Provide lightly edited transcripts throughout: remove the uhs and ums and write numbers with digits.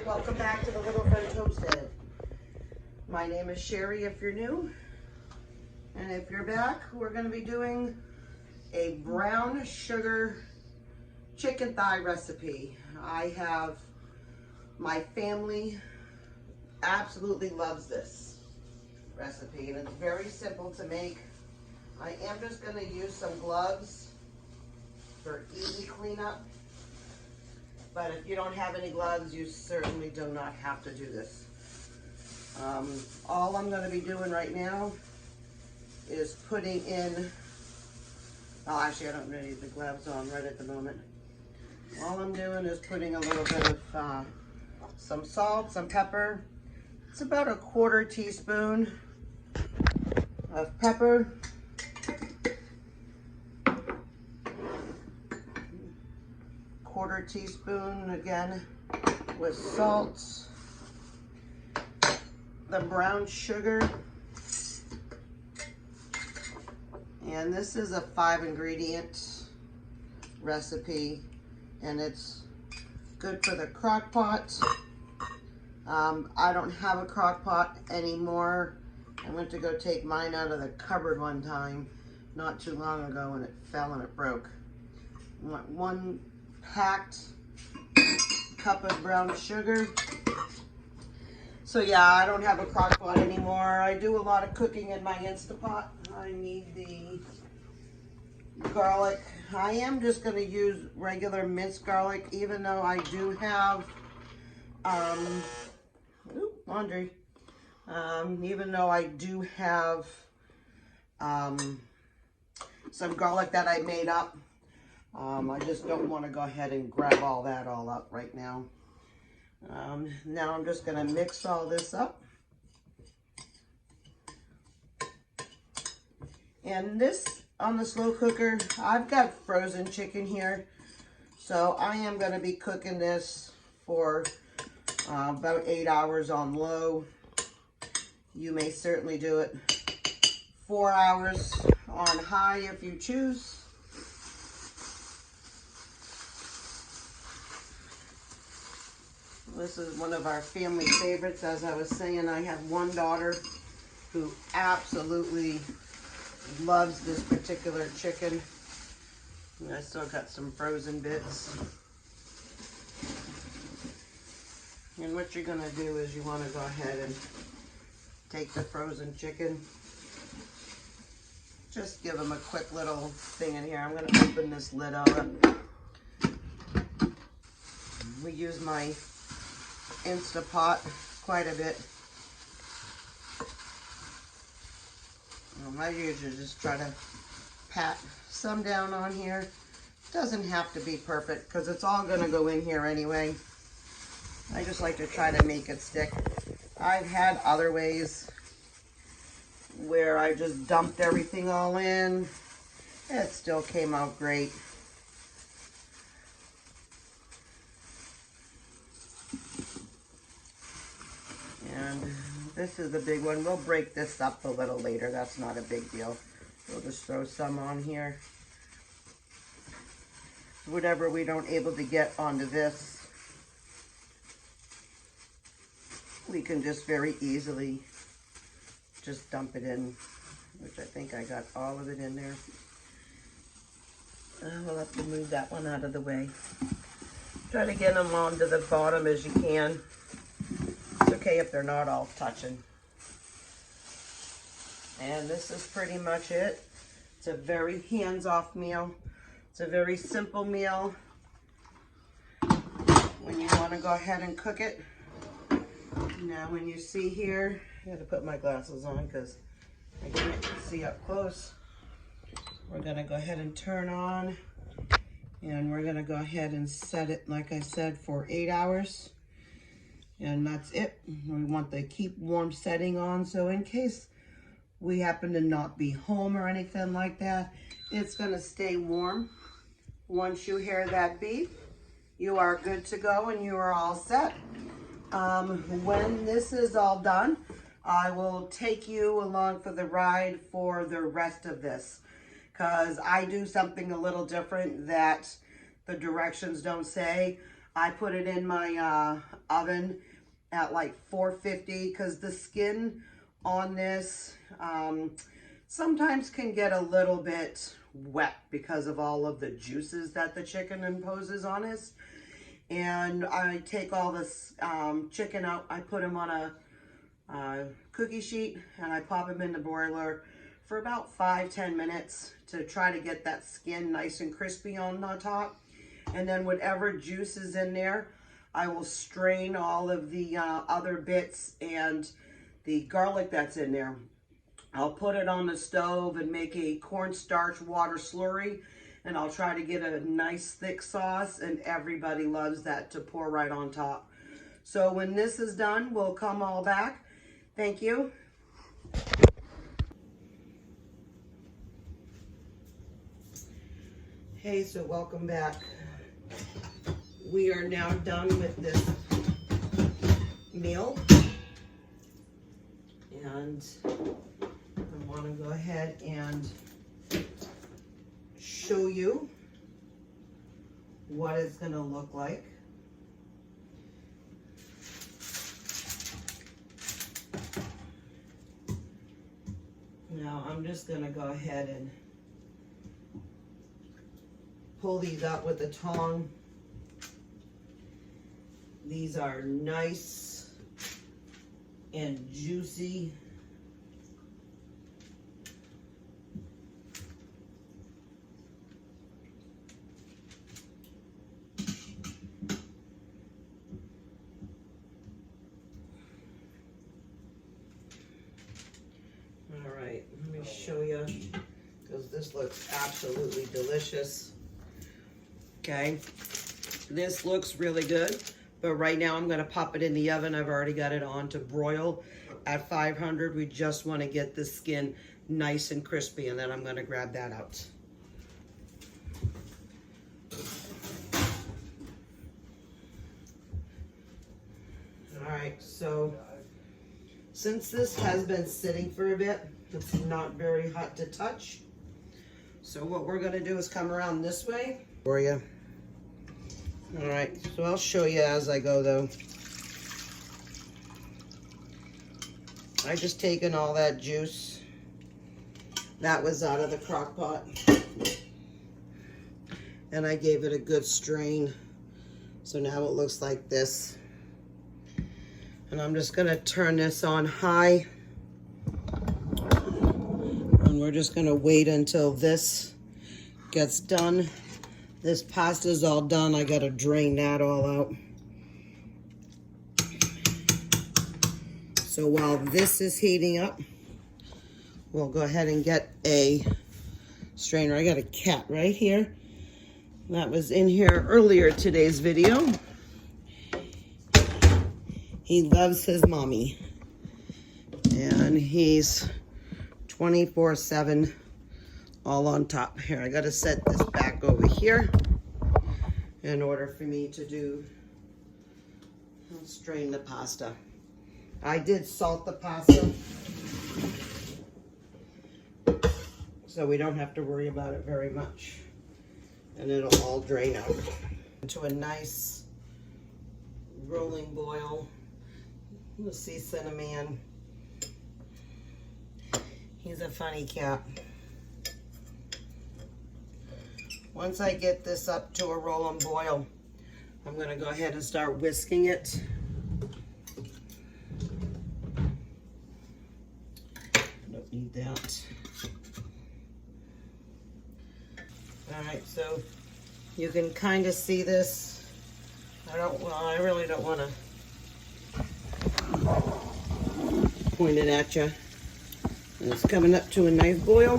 welcome back to the Little Friend Toasted. My name is Sherry if you're new, and if you're back, we're going to be doing a brown sugar chicken thigh recipe. My family absolutely loves this recipe, and it's very simple to make. I am just going to use some gloves for easy cleanup. But if you don't have any gloves, you certainly do not have to do this. All I'm going to be doing right now is putting in, well, actually I don't need the gloves on right at the moment. All I'm doing is putting a little bit of some salt, some pepper. It's about a 1/4 teaspoon of pepper. Quarter teaspoon again with salt, the brown sugar, and this is a 5-ingredient recipe, and it's good for the crock pot. I don't have a crock pot anymore. I went to go take mine out of the cupboard one time not too long ago, and it fell and it broke. I want 1 packed cup of brown sugar. So yeah, I don't have a crock pot anymore. I do a lot of cooking in my Instapot. I need the garlic. I am just going to use regular minced garlic, even though I do have laundry. Even though I do have some garlic that I made up. I just don't want to go ahead and grab all that up right now. Now I'm just going to mix all this up. And this, on the slow cooker, I've got frozen chicken here. So I am going to be cooking this for about 8 hours on low. You may certainly do it 4 hours on high if you choose. This is one of our family favorites. As I was saying, I have one daughter who absolutely loves this particular chicken. And I still got some frozen bits. And what you're gonna do is you wanna go ahead and take the frozen chicken. Just give them a quick little thing in here. I'm gonna open this lid up. We use my Instapot quite a bit. I usually just try to pat some down on here. Doesn't have to be perfect because it's all going to go in here anyway. I just like to try to make it stick. I've had other ways where I just dumped everything all in. It still came out great. And this is the big one. We'll break this up a little later. That's not a big deal. We'll just throw some on here. Whatever we don't able to get onto this, we can just very easily just dump it in, which I think I got all of it in there. We'll have to move that one out of the way. Try to get them onto the bottom as you can. It's okay if they're not all touching. And this is pretty much it. It's a very hands-off meal. It's a very simple meal when you want to go ahead and cook it. Now when you see here, I had to put my glasses on because I can't see up close. We're going to go ahead and turn on, and we're going to go ahead and set it, like I said, for 8 hours. And that's it. We want the keep warm setting on, so in case we happen to not be home or anything like that, it's going to stay warm. Once you hear that beep, you are good to go and you are all set. When this is all done, I will take you along for the ride for the rest of this, because I do something a little different that the directions don't say. I put it in my oven at like 450 because the skin on this sometimes can get a little bit wet because of all of the juices that the chicken imposes on us. And I take all this chicken out, I put them on a cookie sheet, and I pop them in the broiler for about 5-10 minutes to try to get that skin nice and crispy on the top. And then whatever juice is in there, I will strain all of the other bits and the garlic that's in there. I'll put it on the stove and make a cornstarch water slurry, and I'll try to get a nice thick sauce, and everybody loves that to pour right on top. So when this is done, we'll come all back. Thank you. Hey, so welcome back. We are now done with this meal, and I want to go ahead and show you what it's going to look like. Now I'm just going to go ahead and pull these out with a tong. These are nice and juicy. All right, let me show you, because this looks absolutely delicious. Okay, this looks really good, but right now I'm going to pop it in the oven. I've already got it on to broil at 500. We just want to get the skin nice and crispy, and then I'm going to grab that out. All right, so since this has been sitting for a bit, it's not very hot to touch. So what we're going to do is come around this way for you. All right, so I'll show you as I go though. I just taken all that juice that was out of the crock pot, and I gave it a good strain. So now it looks like this. And I'm just gonna turn this on high, and we're just gonna wait until this gets done. This pasta's all done. I gotta drain that all out. So while this is heating up, we'll go ahead and get a strainer. I got a cat right here that was in here earlier today's video. He loves his mommy, and he's 24/7 all on top. Here, I gotta set this back over here in order for me to do, strain the pasta. I did salt the pasta, so we don't have to worry about it very much, and it'll all drain out into a nice rolling boil. You'll see Cinnamon. He's a funny cat. Once I get this up to a rolling boil, I'm going to go ahead and start whisking it. Don't need that. All right, so you can kind of see this. I really don't want to point it at you. And it's coming up to a nice boil.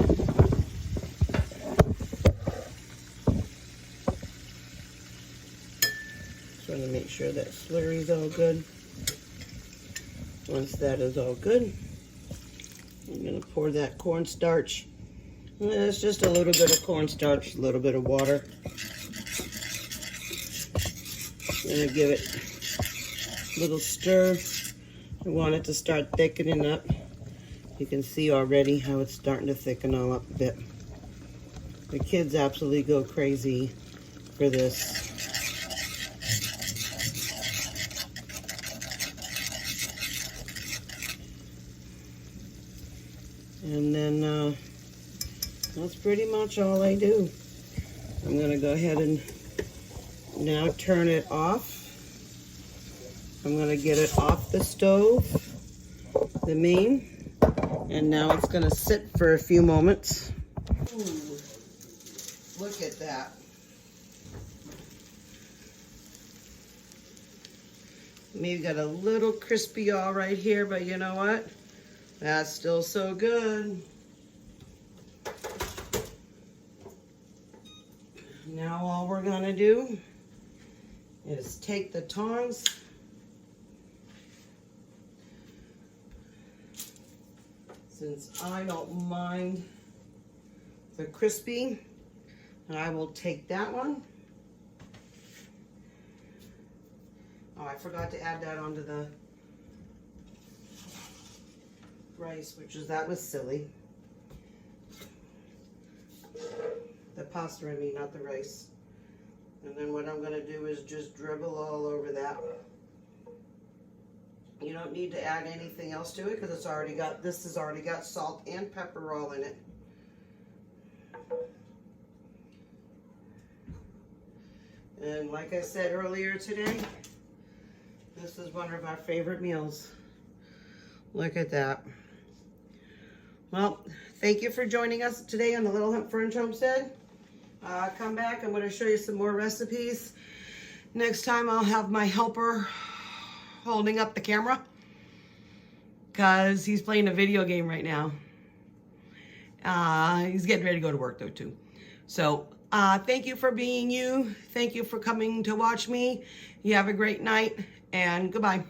Just want to make sure that slurry is all good. Once that is all good, I'm going to pour that cornstarch. It's just a little bit of cornstarch, a little bit of water. I'm going to give it a little stir. I want it to start thickening up. You can see already how it's starting to thicken all up a bit. The kids absolutely go crazy for this. And then that's pretty much all I do. I'm gonna go ahead and now turn it off. I'm gonna get it off the stove, the main, and now it's gonna sit for a few moments. Ooh, look at that. Maybe got a little crispy all right here, but you know what? That's still so good. Now all we're gonna do is take the tongs, since I don't mind the crispy, I will take that one. Oh, I forgot to add that onto the rice, that was silly. The pasta, I mean, not the rice. And then what I'm gonna do is just dribble all over that. You don't need to add anything else to it because this has already got salt and pepper all in it. And like I said earlier today, this is one of our favorite meals. Look at that. Well, thank you for joining us today on the Little Hunt French Homestead. Come back, I'm going to show you some more recipes. Next time I'll have my helper holding up the camera because he's playing a video game right now. He's getting ready to go to work though too. So thank you for being you. Thank you for coming to watch me. You have a great night and goodbye.